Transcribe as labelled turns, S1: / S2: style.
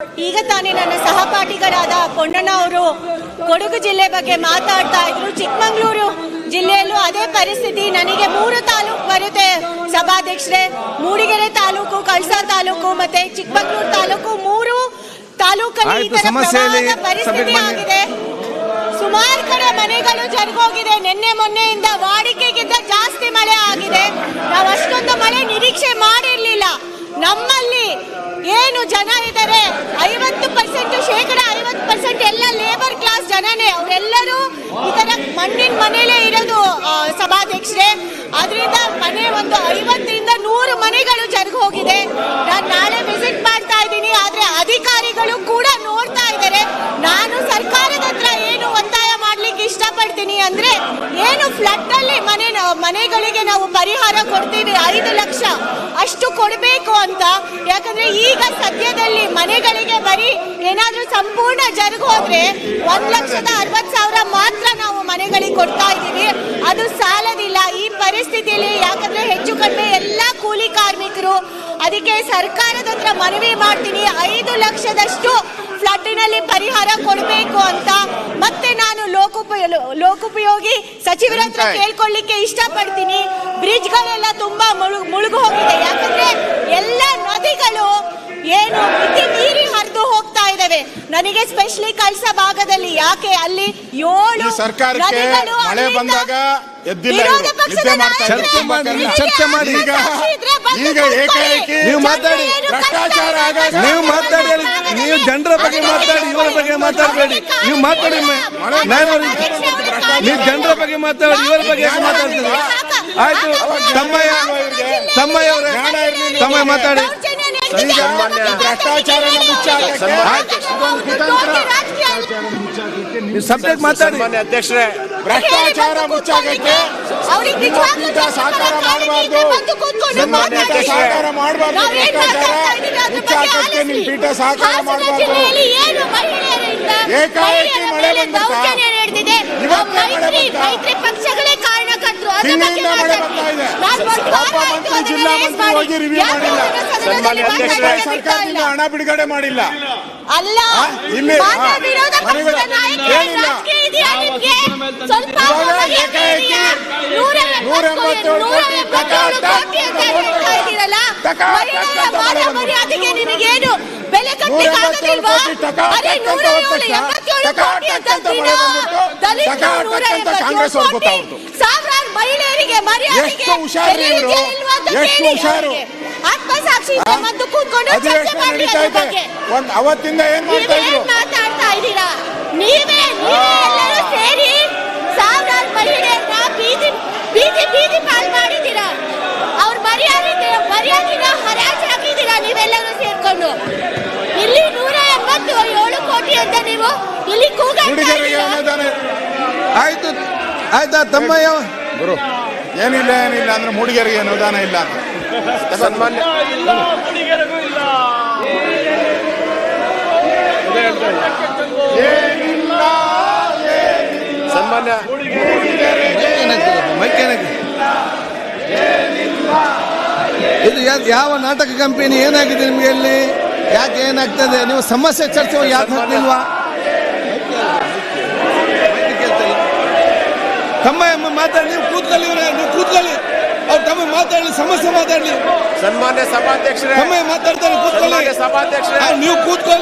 S1: ಈಗ ತಾನೇ ನನ್ನ ಸಹಪಾಠಿಗರಾದ ಕೊಂಡಣ್ಣ ಅವರು ಕೊಡಗು ಜಿಲ್ಲೆ ಬಗ್ಗೆ ಮಾತಾಡ್ತಾ ಇದ್ರು. ಚಿಕ್ಕಮಗಳೂರು ಜಿಲ್ಲೆಯಲ್ಲೂ ಅದೇ ಪರಿಸ್ಥಿತಿ. ನನಗೆ 3 ತಾಲೂಕು ಬರುತ್ತೆ ಸಭಾಧ್ಯಕ್ಷರೇ. ಮೂಡಿಗೆರೆ ತಾಲೂಕು, ಕಳಸಾ ತಾಲೂಕು ಮತ್ತೆ ಚಿಕ್ಕಮಗಳೂರು ತಾಲೂಕು, 3 ತಾಲೂಕಲ್ಲಿ ಈ ತರ ಪ್ರವಾಹದ ಪರಿಸ್ಥಿತಿ ಆಗಿದೆ. ಸುಮಾರು ಕಡೆ ಮನೆಗಳು ಜರುಗೋಗಿದೆ. ನಿನ್ನೆ ಮೊನ್ನೆಯಿಂದ ವಾಡಿಕೆಗಿಂತ ಜಾಸ್ತಿ ಮಳೆ ಆಗಿದೆ. ನಾವು ಅಷ್ಟೊಂದು ಮಳೆ ನಿರೀಕ್ಷೆ ಮಾಡಿರ್ಲಿಲ್ಲ. ನಮ್ಮಲ್ಲಿ ಏನು ಜನ ಇದ್ದಾರೆ 50% ಶೇಕಡ 50% ಎಲ್ಲ ಲೇಬರ್ ಕ್ಲಾಸ್ ಜನನೇ. ಅವರೆಲ್ಲರೂ ಈ ತರ ಮಣ್ಣಿನ ಮನೇಲೇ ಇರೋದು ಸಭಾಧ್ಯಕ್ಷರೇ. ಅದರಿಂದ ಮನೆ ಒಂದು 50ರಿಂದ 100 ಮನೆಗಳು ಜರುಗಿ ಹೋಗಿದೆ. ನಾನು ನಾಳೆ ವಿಸಿಟ್ ಮಾಡ್ತಾ ಇದ್ದೀನಿ. ಆದ್ರೆ ಅಧಿಕಾರಿಗಳು ಕೂಡ ನೋಡ್ತಾ ಇದ್ದಾರೆ. ನಾನು ಸರ್ಕಾರದ ಹತ್ರ ಏನು ಒತ್ತಾಯ ಮಾಡ್ಲಿಕ್ಕೆ ಇಷ್ಟಪಡ್ತೀನಿ ಅಂದ್ರೆ, ಏನು ಫ್ಲಡ್ ಅಲ್ಲಿ ಮನೆಗಳಿಗೆ ನಾವು ಪರಿಹಾರ ಕೊಡ್ತೀವಿ 5 ಲಕ್ಷ ಅಷ್ಟು ಕೊಡಬೇಕು ಅಂತ. ಯಾಕಂದ್ರೆ ಈಗ ಸದ್ಯದಲ್ಲಿ ಮನೆಗಳಿಗೆ ಬರೀ ಏನಾದ್ರೂ ಸಂಪೂರ್ಣ ಜರುಗೋದ್ರೆ 1,60,000 ಮಾತ್ರ ನಾವು ಮನೆಗಳಿಗೆ ಕೊಡ್ತಾ ಇದ್ದೀವಿ. ಅದು ಸಾಲದಿಲ್ಲ ಈ ಪರಿಸ್ಥಿತಿಯಲ್ಲಿ. ಯಾಕಂದ್ರೆ ಹೆಚ್ಚು ಕಡಿಮೆ ಎಲ್ಲ ಕೂಲಿ ಕಾರ್ಮಿಕರು. ಅದಕ್ಕೆ ಸರ್ಕಾರದ ಹತ್ರ ಮನವಿ ಮಾಡ್ತೀನಿ, 5 ಲಕ್ಷದಷ್ಟು ಫ್ಲಡ್ನಲ್ಲಿ ಪರಿಹಾರ ಕೊಡಬೇಕು ಅಂತ. ಮತ್ತೆ ನಾನು ಲೋಕೋಪಯೋಗಿ ಸಚಿವರ ಹತ್ರ ಕೇಳ್ಕೊಳ್ಳಿಕ್ಕೆ ಇಷ್ಟಪಡ್ತೀನಿ. ಬ್ರಿಡ್ಜ್ಗಳೆಲ್ಲ ತುಂಬಾ ಮುಳುಗು ಹೋಗಿದೆ. ಯಾಕಂದ್ರೆ ಎಲ್ಲ ನದಿಗಳು ಏನು ಮಿತಿ ಮೀರಿ ಹರಿದು ಹೋಗ್ತಾ ಇದಾವೆ. ನನಗೆ ಸ್ಪೆಷಲಿ ಕಳಸಾ ಭಾಗದಲ್ಲಿ ಯಾಕೆ ಅಲ್ಲಿ 7
S2: ಸರ್ಕಾರಕ್ಕೆ ಮಳೆ ಬಂದಾಗ
S1: ವಿರೋಧ ಪಕ್ಷದ
S3: ಚರ್ಚೆ ಮಾಡಿ.
S2: ಈಗ ಏಕಾಏಕಿ
S3: ನೀವು ಮಾತಾಡಿ,
S2: ಭ್ರಷ್ಟಾಚಾರ
S3: ನೀವು ಮಾತಾಡಿ, ನೀವು ಜನರ ಬಗ್ಗೆ ಮಾತಾಡಿ, ಇವರ ಬಗ್ಗೆ ಮಾತಾಡಬೇಡಿ. ನೀವು ಮಾತಾಡಿ, ನೀವು ಜನರ ಬಗ್ಗೆ ಮಾತಾಡಿ, ಇವರ ಬಗ್ಗೆ ಮಾತಾಡ್ತೀರಿ. ಆಯ್ತು, ತಮ್ಮಯ್ಯ ಅವರೇ ಮಾತಾಡಿ.
S2: ಭ್ರಷ್ಟಾಚಾರನ ಮುಚ್ಚಾಕಕ್ಕೆ
S3: ಸಬ್ಜೆಕ್ಟ್ ಮಾತಾಡಿ.
S2: ಅಧ್ಯಕ್ಷರೇ, ಭ್ರಷ್ಟಾಚಾರ ಮುಚ್ಚಾಕಕ್ಕೆ ಪೀಠ ಸಹಕಾರ ಮಾಡಬಾರ್ದು. ಸಹಕಾರ ಮಾಡಬಾರ್ದು. ಭ್ರಷ್ಟಾಚಾರ ಮುಚ್ಚಾಕಕ್ಕೆ ನಿಮ್ ಪೀಠ ಸಹಕಾರ ಮಾಡಬಾರ್ದು. ಏಕಾಏಕಿ ಮಳೆ ಬಂದಿದೆ. ಇವತ್ತೇ ಮಳೆ ಪಕ್ಷಗಳೇ ಕಾರಣಕರ್ತರು. ತಿಂಗಳಿಂದ ಮಳೆ ಬರ್ತಾ ಇದೆ. ಒಬ್ಬ ಮಂತ್ರಿ, ಜಿಲ್ಲಾ ಮಂತ್ರಿ ಹೋಗಿ ರಿವ್ಯೂ ಮಾಡಿಲ್ಲ. ಸರ್ಕಾರದಿಂದ ಹಣ ಬಿಡುಗಡೆ ಮಾಡಿಲ್ಲ.
S1: ಅಲ್ಲ,
S2: ಇಲ್ಲಿ
S1: ಮನೆಗಳು
S2: ಏನಿಲ್ಲ. ಏಕಾಏಕಿ
S1: 180 ನಿಮಗೇನು ಬೆಲೆ ಕಟ್ಟಲಿಕ್ಕಾಗೋದಿಲ್ವಾ? ಅರೆ 170 ಸಾವಿರಾರು ಮಹಿಳೆಯರಿಗೆ ಮರ್ಯಾದೆಗೆ ಆತ್ಮಸಾಕ್ಷಿ ಮತ್ತು ಕೂತ್ಕೊಂಡು ಚರ್ಚೆ ಮಾಡಿ.
S2: ಅವತ್ತಿಂದ ಏನ್
S1: ಮಾತಾಡ್ತಾ ಇದ್ದೀರಾ? ನೀವೇ ಎಲ್ಲರೂ ಸೇರಿ ಸಾವಿರಾರು ಮಹಿಳೆಯರನ್ನ ಬೀದಿ ಪಾಲ್ ಮಾಡಿದ್ದೀರಾ. ಅವ್ರ ಮರ್ಯಾದೆನ ಹರಾಜು ಹಾಕಿದ್ದೀರಾ ನೀವೆಲ್ಲರೂ ಸೇರ್ಕೊಂಡು. ಇಲ್ಲಿ 187 ಕೋಟಿ ಅಂತ ನೀವು ಇಲ್ಲಿ
S3: ಆಯ್ತು, ಆಯ್ತಾ ತಮ್ಮಯ್ಯ
S2: ಗುರು? ಏನಿಲ್ಲ ಅಂದ್ರೆ ಮೂಡಿಗೆರೆಗೆ ಅನುದಾನ ಇಲ್ಲ ಅಂತ ಸನ್ಮಾನ್ಯ ಸನ್ಮಾನ್ಯ
S3: ಇದು ಯಾವ ನಾಟಕ ಕಂಪನಿ? ಏನಾಗಿದೆ ನಿಮ್ಗೆ ಇಲ್ಲಿ? ಯಾಕೆ ಏನಾಗ್ತದೆ? ನೀವು ಸಮಸ್ಯೆ ಚರ್ಚೆ ಯಾಕೆ ಹಾಕ್ಲಿಲ್ವಾ? ತಮ್ಮ ಮಾತಾಡಿ, ನೀವು ಕೂತ್ಕೊಳ್ಳಿ, ನೀವು ಕೂತ್ಕೊಳ್ಳಿ. ಅವ್ರು ತಮ್ಮ ಮಾತಾಡಲಿ, ಸಮಸ್ಯೆ ಮಾತಾಡಲಿ.
S2: ಸನ್ಮಾನ್ಯ ಸಭಾಧ್ಯಕ್ಷರೇ,
S3: ತಮ್ಮ ಮಾತಾಡ್ತಾರೆ, ಕೂತ್ಕೊಳ್ಳಿ.
S2: ಸಭಾಧ್ಯಕ್ಷರೇ,
S3: ನೀವು ಕೂತ್ಕೊಳ್ಳಿ.